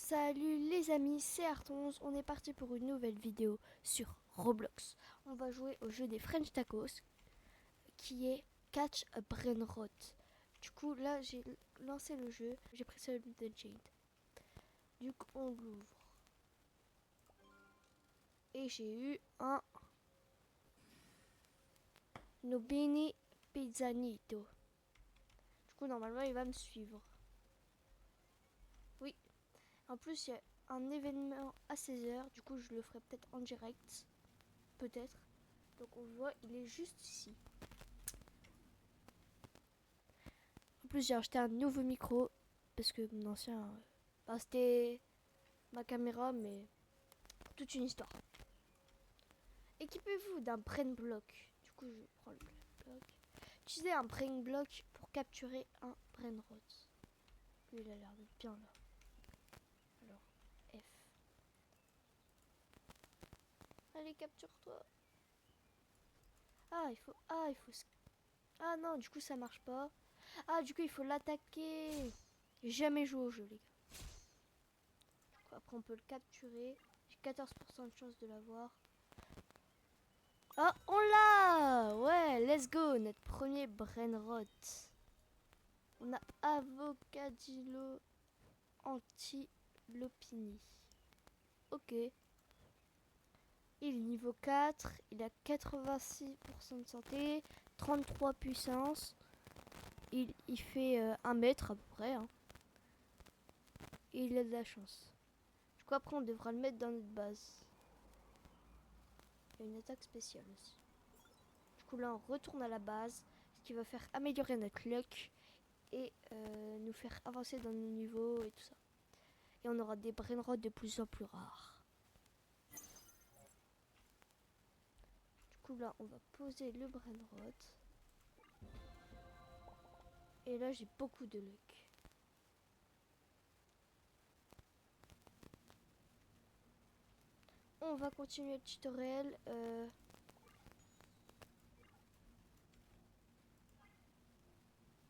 Salut les amis, c'est Art11, on est parti pour une nouvelle vidéo sur Roblox. On va jouer au jeu des French Tacos qui est Catch a Brain Rot. Du coup là j'ai lancé le jeu, j'ai pris celui de Jade. Du coup on l'ouvre. Et j'ai eu un Nobini Pizzanito. Du coup normalement il va me suivre. Oui, en plus il y a un événement à 16h, du coup je le ferai peut-être en direct. Peut-être. Donc on voit, il est juste ici. En plus j'ai acheté un nouveau micro parce que mon ancien, c'était ma caméra, mais pour toute une histoire. Équipez-vous d'un brain block. Du coup je prends le brain block. Utilisez un brain block pour capturer un brain rot. Lui il a l'air d'être bien là. Alors F. Allez capture-toi. Ah non, du coup ça marche pas. Ah du coup il faut l'attaquer. J'ai jamais joué au jeu les gars. Du coup après on peut le capturer. J'ai 14% de chance de l'avoir. Ah, on l'a! Ouais, let's go, notre premier brain rot. On a Avocadillo Antilopini. Ok. Il est niveau 4, il a 86% de santé, 33 puissance. Il fait 1 mètre à peu près. Hein. Et il a de la chance. Du coup, après, on devra le mettre dans notre base. Il y a une attaque spéciale aussi. Du coup, là, on retourne à la base, ce qui va faire améliorer notre luck et nous faire avancer dans nos niveaux et tout ça. Et on aura des brain rots de plus en plus rares. Du coup, là, on va poser le brain rot. Et là, j'ai beaucoup de luck. On va continuer le tutoriel.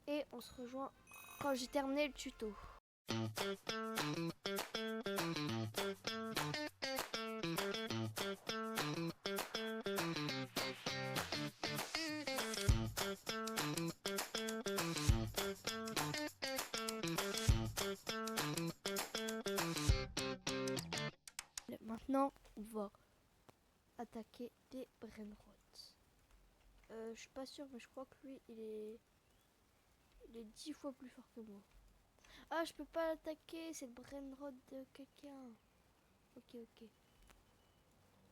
Et on se rejoint quand j'ai terminé le tuto. Maintenant, on va attaquer des brainrots. Je suis pas sûre, mais je crois que lui, il est 10 fois plus fort que moi. Ah, je peux pas l'attaquer, c'est le brainrot de quelqu'un. Ok, ok.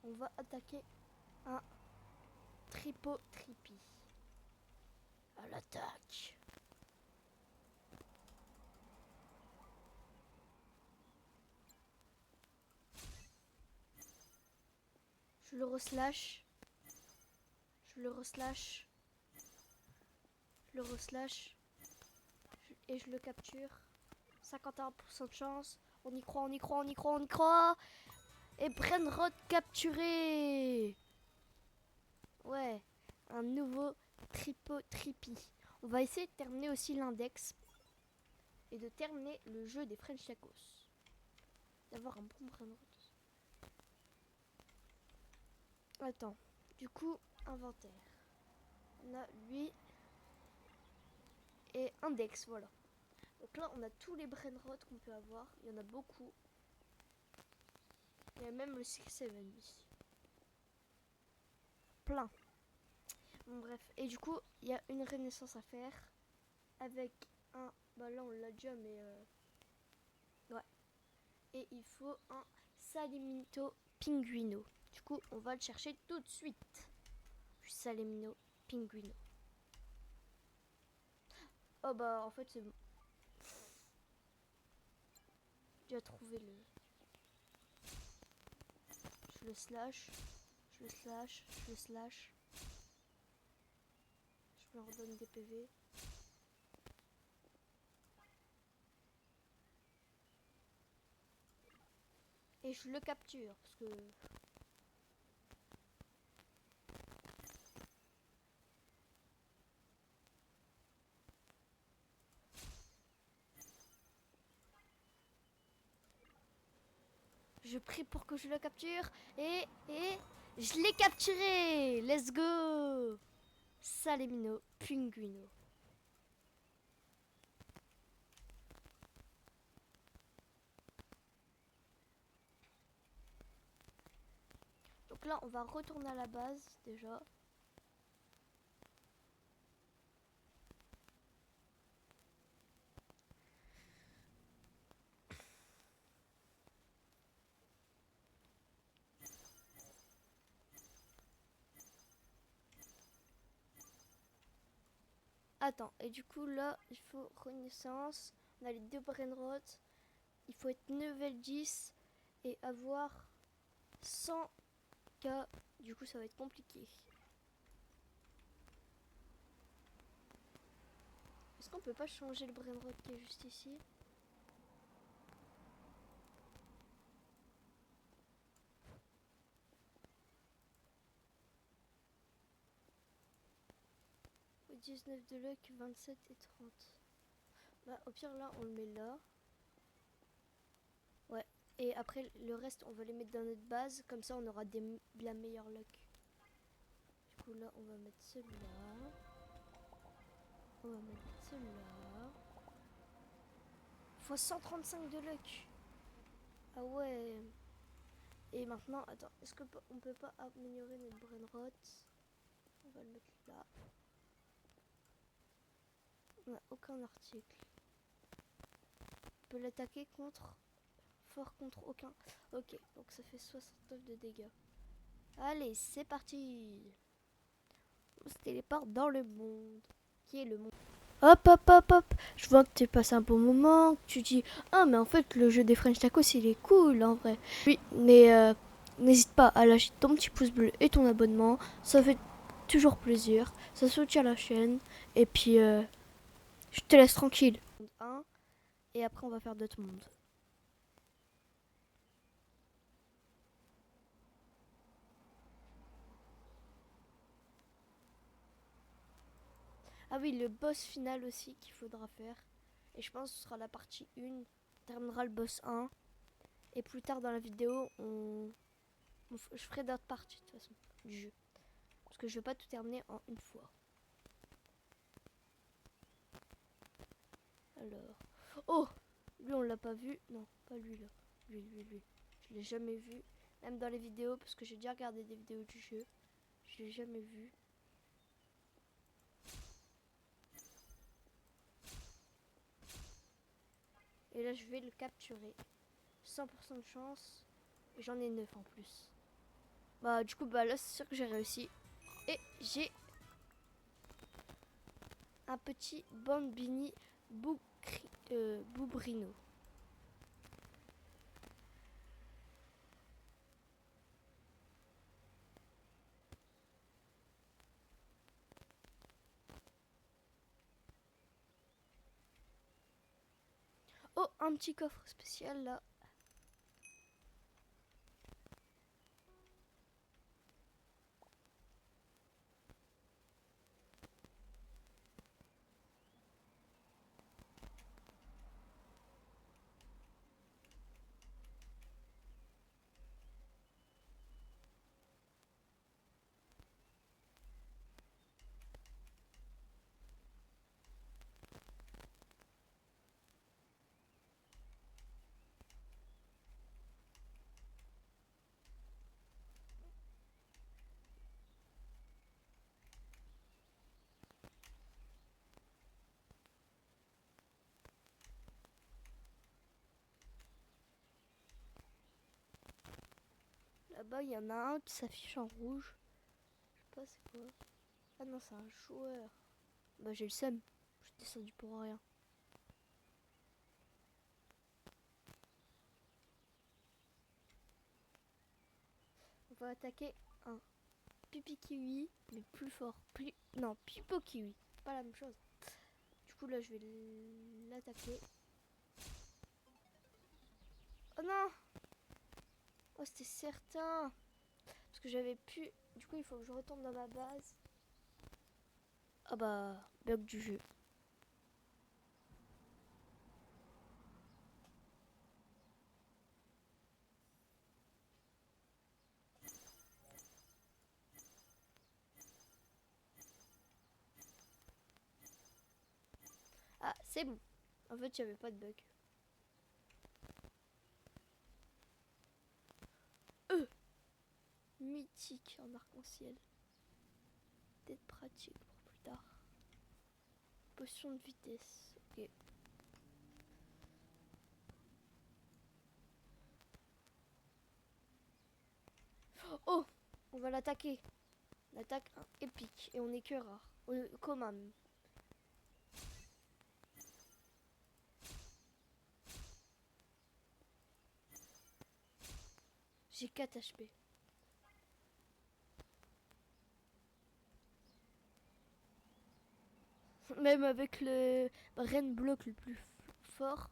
On va attaquer un tripi. À l'attaque. Je le reslash. Je le reslash. Je le reslash. Et je le capture. 51% de chance. On y croit, on y croit, on y croit, on y croit. Et brainrot capturé. Ouais, un nouveau tripi. On va essayer de terminer aussi l'index. Et de terminer le jeu des French Tacos. D'avoir un bon brainrot. Attends, du coup, inventaire. On a lui et index, voilà. Donc là, on a tous les brainrots qu'on peut avoir. Il y en a beaucoup. Il y a même le 6-7 ici. Plein. Bon, bref. Et du coup, il y a une renaissance à faire. Avec un... Bah là, on l'a déjà, mais... Ouais. Et il faut un Salimito Pinguino. Du coup, on va le chercher tout de suite. Salimino Pinguino. Oh bah, en fait, c'est bon. J'ai trouvé le... Je le slash. Je le slash. Je le slash. Je me redonne des PV. Et je le capture parce que... Je prie pour que je le capture. Et je l'ai capturé. Let's go. Salemino Pinguino. Donc là, on va retourner à la base déjà. Attends, et du coup là, il faut renaissance. On a les 2 brainrots. Il faut être level 10 et avoir 100k. Du coup, ça va être compliqué. Est-ce qu'on peut pas changer le brainrot qui est juste ici? Au 19 de luck, 27 et 30. Bah, au pire, là, on le met là. Ouais. Et après, le reste, on va les mettre dans notre base. Comme ça, on aura de la meilleure luck. Du coup, là, on va mettre celui-là. On va mettre celui-là. Faut 135 de luck. Ah ouais. Et maintenant, attends, est-ce qu'on peut pas améliorer notre brainrot? On va le mettre là. On n'a aucun article. On peut l'attaquer contre... Fort contre aucun. Ok, donc ça fait 69 de dégâts. Allez, c'est parti. On se téléporte dans le monde. Qui est le monde? Hop, hop, hop, hop. Je vois que tu passes un bon moment. Que tu dis, ah, mais en fait, le jeu des French Tacos, il est cool, en vrai. Oui, mais n'hésite pas à lâcher ton petit pouce bleu et ton abonnement. Ça fait toujours plaisir. Ça soutient la chaîne. Et puis, je te laisse tranquille. Et après, on va faire d'autres mondes. Ah oui, le boss final aussi qu'il faudra faire. Et je pense que ce sera la partie 1. On terminera le boss 1. Et plus tard dans la vidéo, je ferai d'autres parties de toute façon du jeu. Parce que je vais pas tout terminer en une fois. Alors. Oh! Lui on l'a pas vu. Non, pas lui là. Lui. Je l'ai jamais vu. Même dans les vidéos, parce que j'ai déjà regardé des vidéos du jeu. Je l'ai jamais vu. Et là je vais le capturer. 100% de chance. Et j'en ai 9 en plus. Bah du coup bah là c'est sûr que j'ai réussi. Et j'ai un petit Bambini Boubrino. Oh, un petit coffre spécial là. Là-bas, il y en a un qui s'affiche en rouge. Je sais pas c'est quoi. Ah non, c'est un joueur. Bah j'ai le seum. Je suis descendu pour rien. On va attaquer un Pipi Kiwi, mais plus fort. Non, Pipo Kiwi. Pas la même chose. Du coup, là, je vais l'attaquer. Oh non! Oh, c'était certain! Parce que j'avais pu... Du coup, il faut que je retourne dans ma base. Ah bah, bug du jeu. C'est bon. En fait, j'avais pas de bug. Mythique en arc-en-ciel. Peut-être pratique pour plus tard. Potion de vitesse. Ok. Oh, on va l'attaquer. L'attaque épique. Et on est que rare. Commun. J'ai 4 HP. Même avec le Rain Block le plus fort,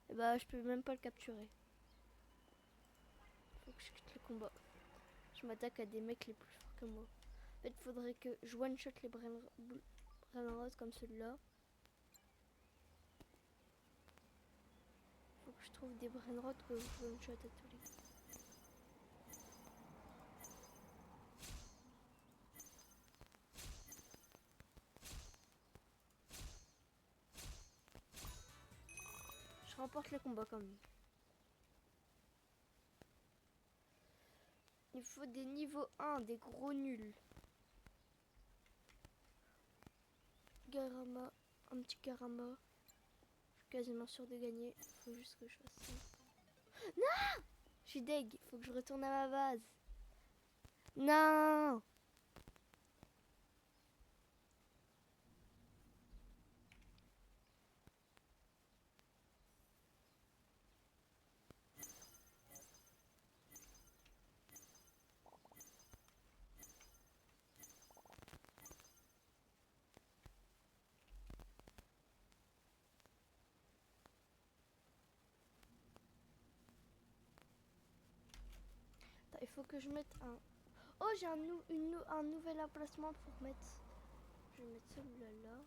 eh bah, je peux même pas le capturer. Faut que je quitte le combat. Je m'attaque à des mecs les plus forts que moi. En fait, faudrait que je one-shot les Brainrot comme celui-là. Faut que je trouve des Brainrot que je one-shot à tous les coups. Je remporte le combat quand même. Il faut des niveaux 1, des gros nuls. Garama, un petit Garama. Je suis quasiment sûr de gagner. Faut juste que je fasse ça. Non! Je suis deg. Faut que je retourne à ma base. Non! Attends, il faut que je mette un... Oh, j'ai un nouvel emplacement pour mettre... Je vais mettre celui-là là.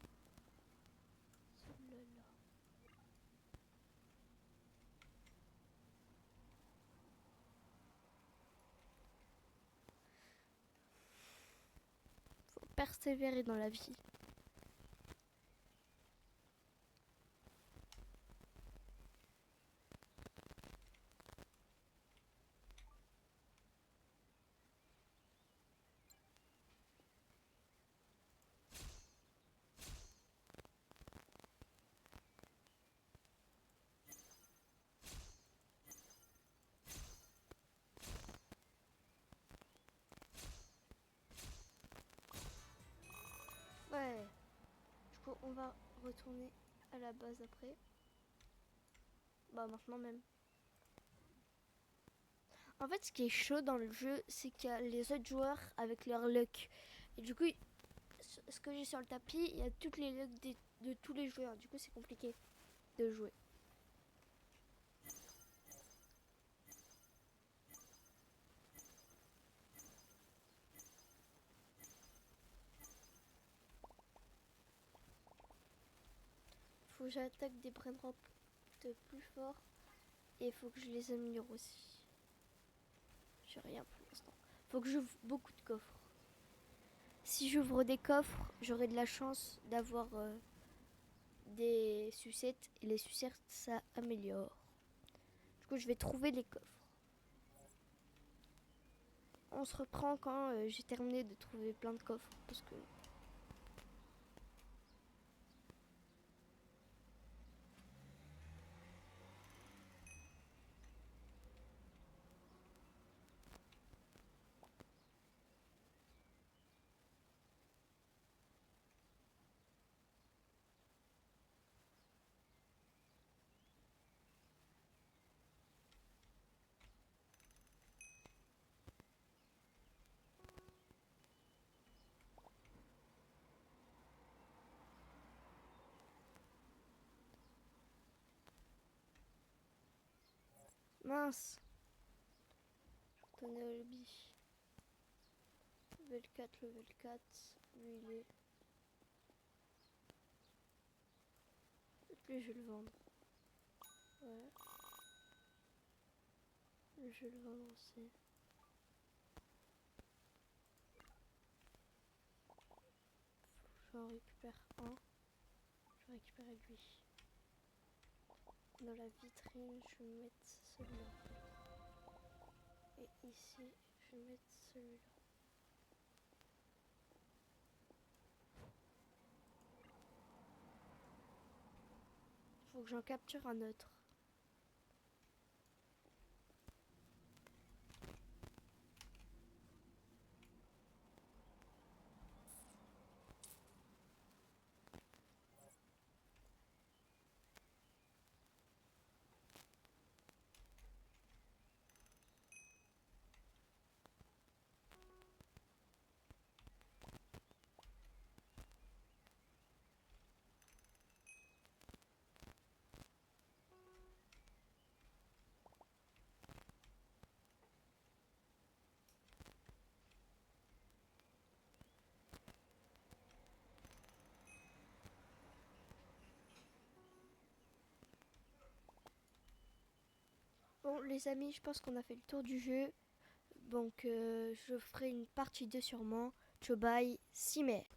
Celui-là là. Faut persévérer dans la vie. Ouais. Du coup, on va retourner à la base après. Bah, maintenant même. En fait, ce qui est chaud dans le jeu, c'est qu'il y a les autres joueurs avec leur luck. Et du coup, ce que j'ai sur le tapis, il y a toutes les lucks de tous les joueurs. Du coup, c'est compliqué de jouer. Faut que j'attaque des brain drops de plus fort. Et il faut que je les améliore aussi. J'ai rien pour l'instant. Faut que j'ouvre beaucoup de coffres. Si j'ouvre des coffres, j'aurai de la chance d'avoir des sucettes. Et les sucettes, ça améliore. Du coup, je vais trouver les coffres. On se reprend quand j'ai terminé de trouver plein de coffres. Parce que... Mince. Je retournais au lobby. Level 4, level 4. Lui, il est... Lui, je vais le vendre. Ouais. Lui, je vais le vendre aussi. J'en récupère un. Je vais récupérer lui. Dans la vitrine, je vais mettre celui-là. Et ici, je vais mettre celui-là. Faut que j'en capture un autre. Bon les amis, je pense qu'on a fait le tour du jeu. Donc je ferai une partie 2 sûrement. Ciao bye, 6 mai.